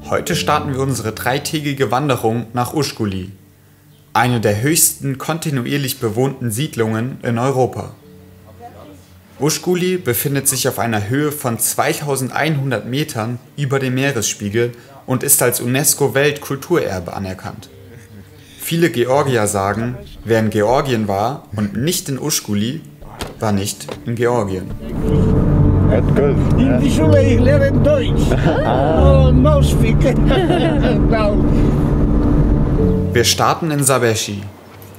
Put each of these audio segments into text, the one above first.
Heute starten wir unsere dreitägige Wanderung nach Ushguli, eine der höchsten kontinuierlich bewohnten Siedlungen in Europa. Ushguli befindet sich auf einer Höhe von 2100 Metern über dem Meeresspiegel und ist als UNESCO-Weltkulturerbe anerkannt. Viele Georgier sagen, wer in Georgien war und nicht in Ushguli, war nicht in Georgien. In die Schule, ich lerne Deutsch. Oh, no speak. No. Wir starten in Sabeshi,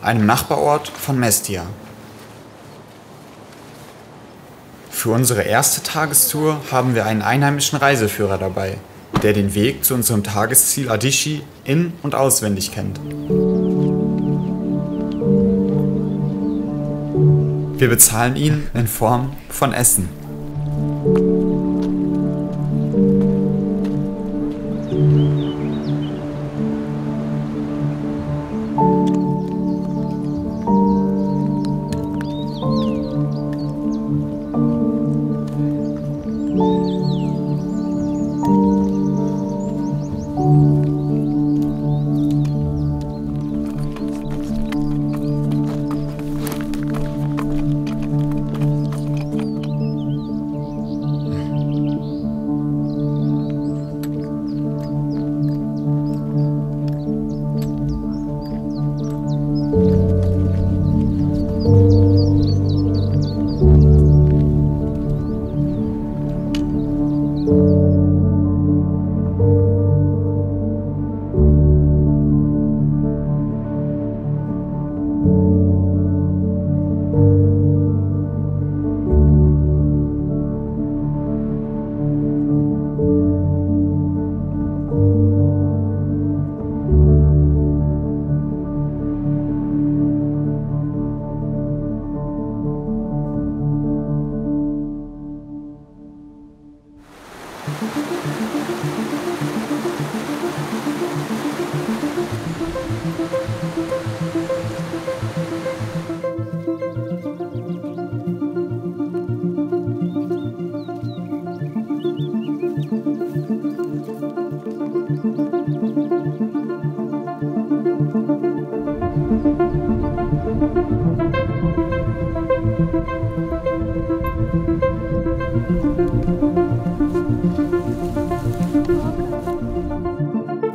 einem Nachbarort von Mestia. Für unsere erste Tagestour haben wir einen einheimischen Reiseführer dabei, der den Weg zu unserem Tagesziel Adishi in- und auswendig kennt. Wir bezahlen ihn in Form von Essen.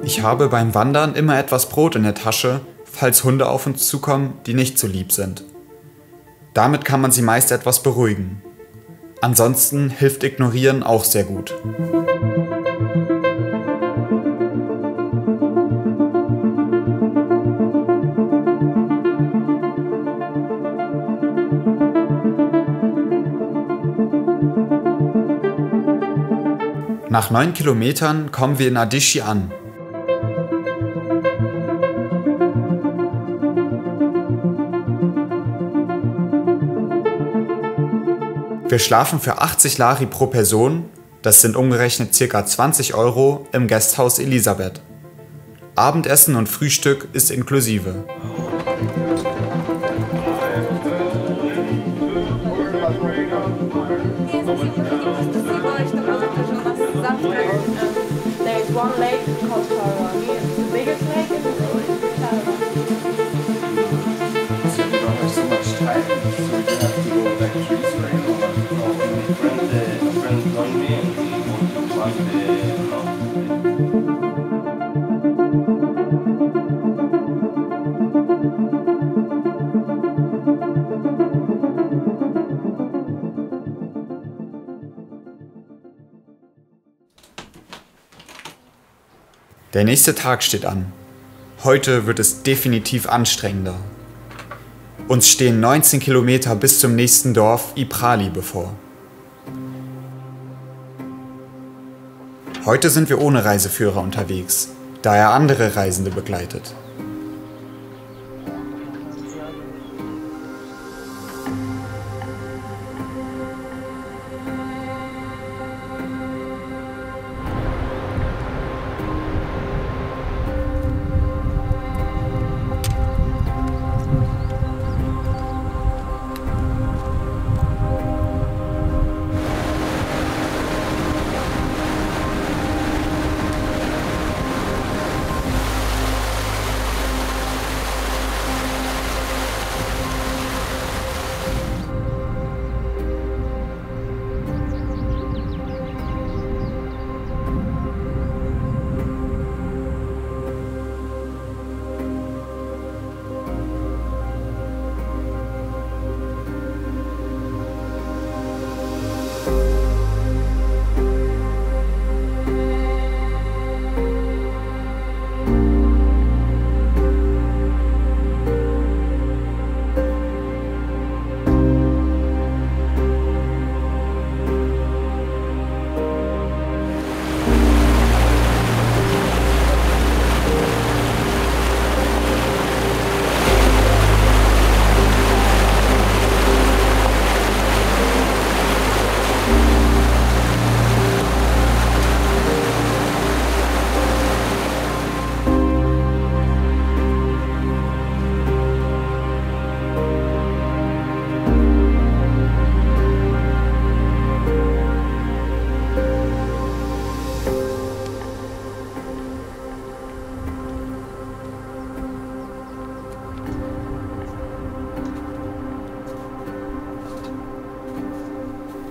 Ich habe beim Wandern immer etwas Brot in der Tasche, falls Hunde auf uns zukommen, die nicht so lieb sind. Damit kann man sie meist etwas beruhigen. Ansonsten hilft Ignorieren auch sehr gut. Nach 9 Kilometern kommen wir in Adishi an. Wir schlafen für 80 Lari pro Person, das sind umgerechnet ca. 20 Euro, im Gasthaus Elisabeth. Abendessen und Frühstück ist inklusive. Der nächste Tag steht an. Heute wird es definitiv anstrengender. Uns stehen 19 Kilometer bis zum nächsten Dorf Iprali bevor. Heute sind wir ohne Reiseführer unterwegs, da er andere Reisende begleitet.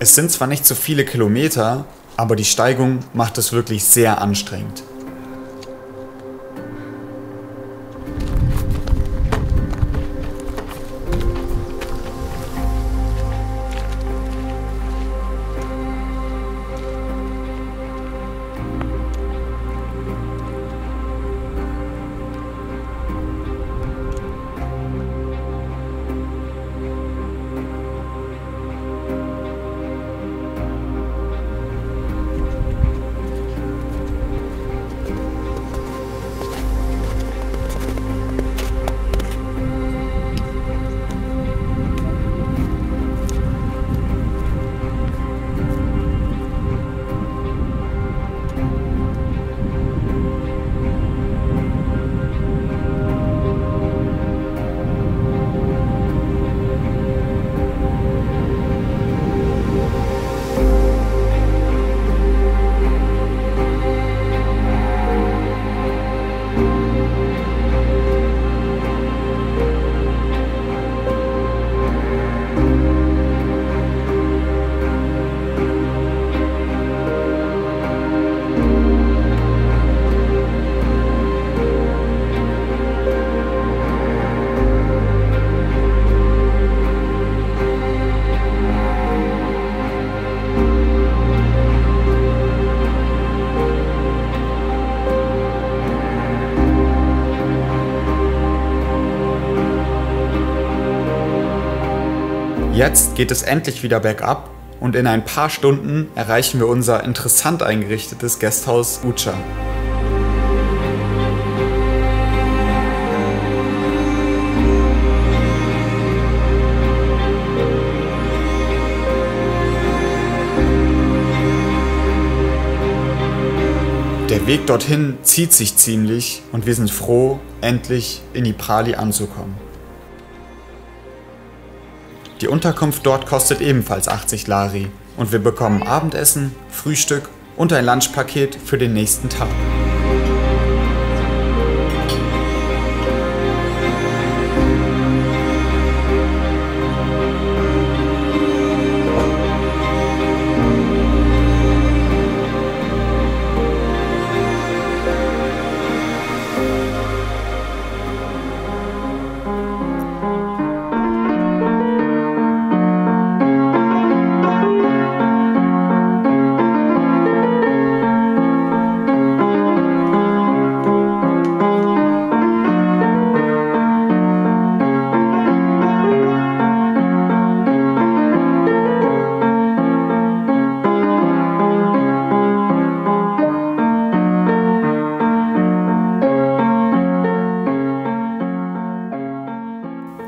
Es sind zwar nicht so viele Kilometer, aber die Steigung macht es wirklich sehr anstrengend. Jetzt geht es endlich wieder bergab und in ein paar Stunden erreichen wir unser interessant eingerichtetes Gasthaus Uca. Der Weg dorthin zieht sich ziemlich und wir sind froh, endlich in Iprali anzukommen. Die Unterkunft dort kostet ebenfalls 80 Lari und wir bekommen Abendessen, Frühstück und ein Lunchpaket für den nächsten Tag.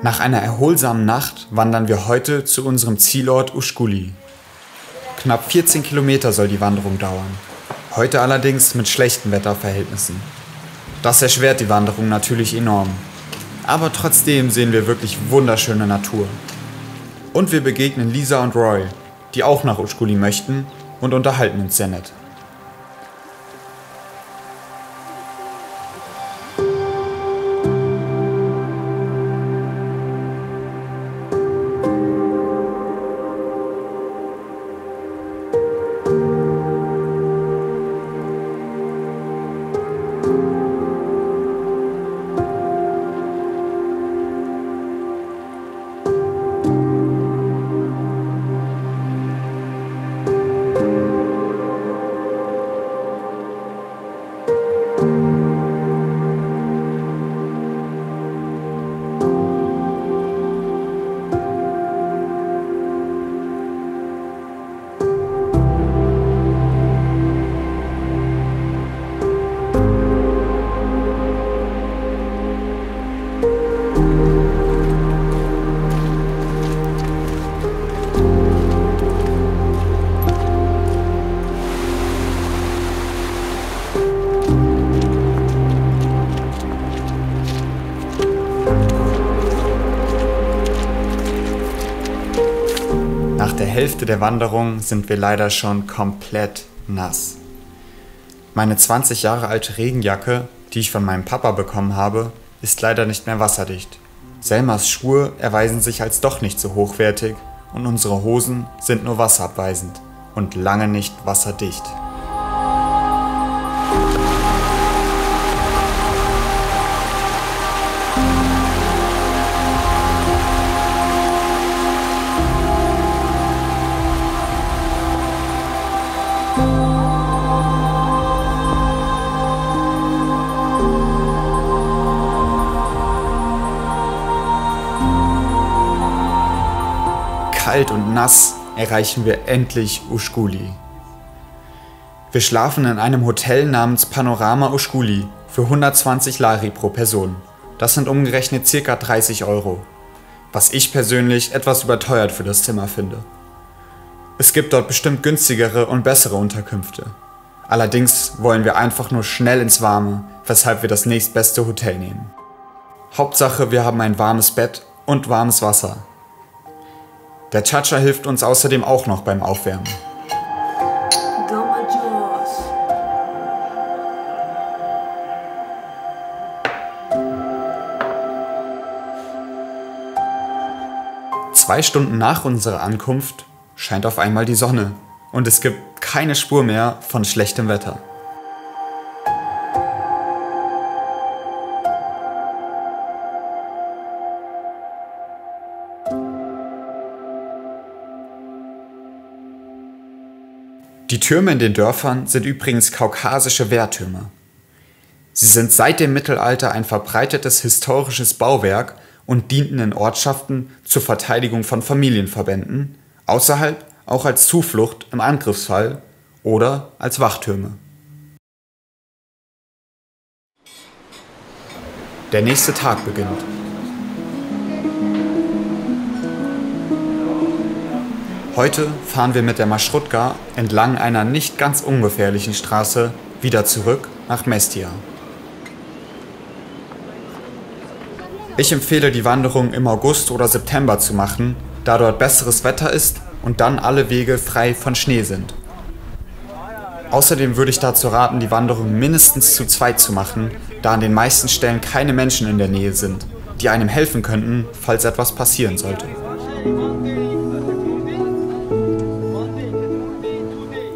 Nach einer erholsamen Nacht wandern wir heute zu unserem Zielort Ushguli. Knapp 14 Kilometer soll die Wanderung dauern. Heute allerdings mit schlechten Wetterverhältnissen. Das erschwert die Wanderung natürlich enorm. Aber trotzdem sehen wir wirklich wunderschöne Natur. Und wir begegnen Lisa und Roy, die auch nach Ushguli möchten und unterhalten uns sehr nett. Nach der Hälfte der Wanderung sind wir leider schon komplett nass. Meine 20 Jahre alte Regenjacke, die ich von meinem Papa bekommen habe, ist leider nicht mehr wasserdicht. Selmas Schuhe erweisen sich als doch nicht so hochwertig und unsere Hosen sind nur wasserabweisend und lange nicht wasserdicht. Kalt und nass erreichen wir endlich Ushguli. Wir schlafen in einem Hotel namens Panorama Ushguli für 120 Lari pro Person. Das sind umgerechnet ca. 30 €, was ich persönlich etwas überteuert für das Zimmer finde. Es gibt dort bestimmt günstigere und bessere Unterkünfte. Allerdings wollen wir einfach nur schnell ins Warme, weshalb wir das nächstbeste Hotel nehmen. Hauptsache, wir haben ein warmes Bett und warmes Wasser. Der Chacha hilft uns außerdem auch noch beim Aufwärmen. Zwei Stunden nach unserer Ankunft scheint auf einmal die Sonne und es gibt keine Spur mehr von schlechtem Wetter. Die Türme in den Dörfern sind übrigens kaukasische Wehrtürme. Sie sind seit dem Mittelalter ein verbreitetes historisches Bauwerk und dienten in Ortschaften zur Verteidigung von Familienverbänden, außerhalb auch als Zuflucht im Angriffsfall oder als Wachtürme. Der nächste Tag beginnt. Heute fahren wir mit der Marschrutka entlang einer nicht ganz ungefährlichen Straße wieder zurück nach Mestia. Ich empfehle die Wanderung im August oder September zu machen, da dort besseres Wetter ist und dann alle Wege frei von Schnee sind. Außerdem würde ich dazu raten, die Wanderung mindestens zu zweit zu machen, da an den meisten Stellen keine Menschen in der Nähe sind, die einem helfen könnten, falls etwas passieren sollte.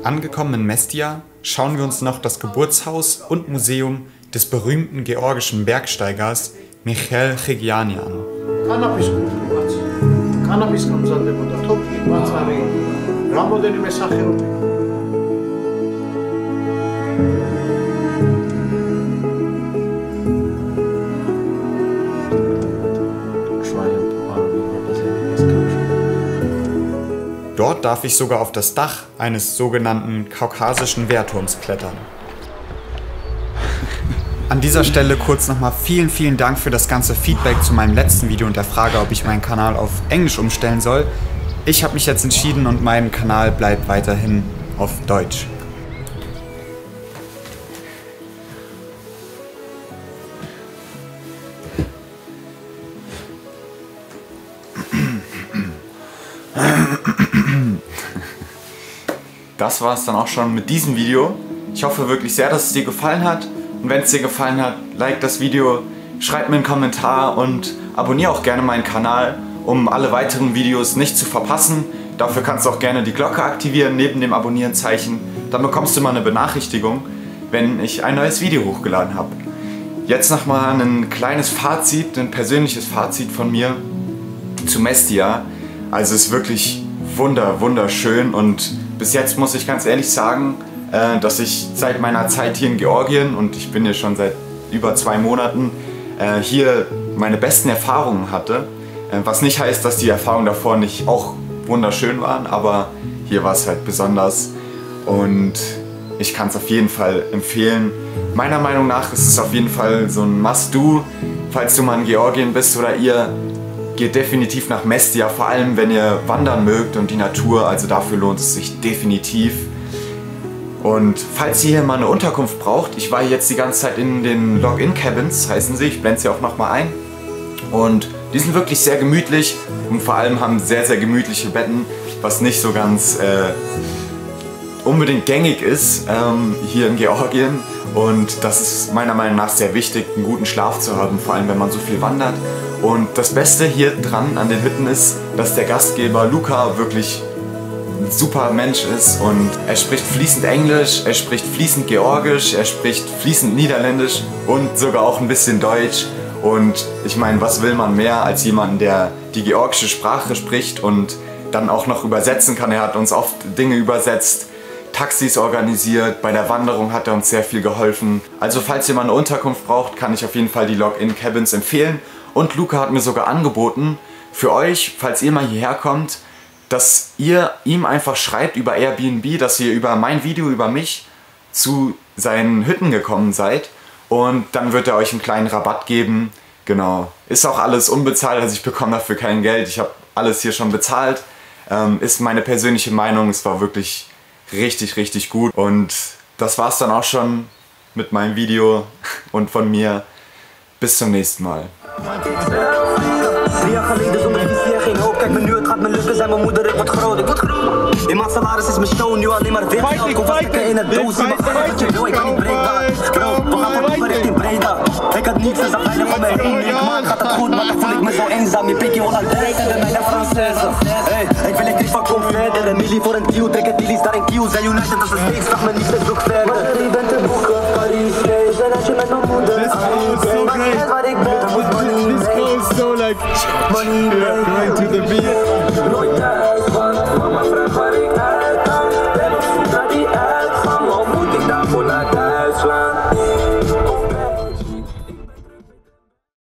Angekommen in Mestia schauen wir uns noch das Geburtshaus und Museum des berühmten georgischen Bergsteigers Michael Chigiani an. Dort darf ich sogar auf das Dach eines sogenannten kaukasischen Wehrturms klettern. An dieser Stelle kurz nochmal vielen Dank für das ganze Feedback zu meinem letzten Video und der Frage, ob ich meinen Kanal auf Englisch umstellen soll. Ich habe mich jetzt entschieden und mein Kanal bleibt weiterhin auf Deutsch. Das war es dann auch schon mit diesem Video. Ich hoffe wirklich sehr, dass es dir gefallen hat. Und wenn es dir gefallen hat, like das Video, schreib mir einen Kommentar und abonniere auch gerne meinen Kanal, um alle weiteren Videos nicht zu verpassen. Dafür kannst du auch gerne die Glocke aktivieren neben dem Abonnieren-Zeichen. Dann bekommst du mal eine Benachrichtigung, wenn ich ein neues Video hochgeladen habe. Jetzt nochmal ein kleines Fazit, ein persönliches Fazit von mir zu Mestia. Also es ist wirklich wunderschön und bis jetzt muss ich ganz ehrlich sagen, dass ich seit meiner Zeit hier in Georgien, und ich bin hier schon seit über 2 Monaten, hier meine besten Erfahrungen hatte. Was nicht heißt, dass die Erfahrungen davor nicht auch wunderschön waren, aber hier war es halt besonders und ich kann es auf jeden Fall empfehlen. Meiner Meinung nach ist es auf jeden Fall so ein Must-Do, falls du mal in Georgien bist oder ihr. Geht definitiv nach Mestia, vor allem wenn ihr wandern mögt und die Natur, also dafür lohnt es sich definitiv. Und falls ihr hier mal eine Unterkunft braucht, ich war jetzt die ganze Zeit in den Login-Cabins, heißen sie, ich blende sie auch nochmal ein. Und die sind wirklich sehr gemütlich und vor allem haben sehr gemütliche Betten, was nicht so ganz unbedingt gängig ist hier in Georgien. Und das ist meiner Meinung nach sehr wichtig, einen guten Schlaf zu haben, vor allem wenn man so viel wandert. Und das Beste hier dran an den Hütten ist, dass der Gastgeber Luca wirklich ein super Mensch ist und er spricht fließend Englisch, er spricht fließend Georgisch, er spricht fließend Niederländisch und sogar auch ein bisschen Deutsch. Und ich meine, was will man mehr als jemanden, der die georgische Sprache spricht und dann auch noch übersetzen kann. Er hat uns oft Dinge übersetzt, Taxis organisiert, bei der Wanderung hat er uns sehr viel geholfen. Also falls ihr mal eine Unterkunft braucht, kann ich auf jeden Fall die Log-In-Cabins empfehlen. Und Luca hat mir sogar angeboten, für euch, falls ihr mal hierher kommt, dass ihr ihm einfach schreibt über Airbnb, dass ihr über mein Video, über mich zu seinen Hütten gekommen seid. Und dann wird er euch einen kleinen Rabatt geben. Genau. Ist auch alles unbezahlt, also ich bekomme dafür kein Geld. Ich habe alles hier schon bezahlt. Ist meine persönliche Meinung. Es war wirklich richtig, richtig gut. Und das war's dann auch schon mit meinem Video und von mir. Bis zum nächsten Mal. 3 jaar geleden zonder visie en geen hoop. Kijk me nu, het gaat me lukken, zijn mijn moeder, ik word groot. In mijn salaris is mijn show nu alleen maar weer geld. Kom vast in het doos, maar ga wat je wil, ik kan niet breken. Bro, we gaan voor richting Breda. Ik had niets, dus dat veilig om mij heen. Ik maak, gaat het goed, maar dan voel ik me zo eenzaam. Je pikje Hollandaise en bij mij de Française. Hey, ik wil echt van kom verder. Een milli voor een deal, trek het dealies daar in Kiel. Zijn United als een steek, slag me niet, dus zoek verder. Maar je bent te boeken, Paris, Lees, en als je met mijn moeder. This goes so like going to the beat. Nooit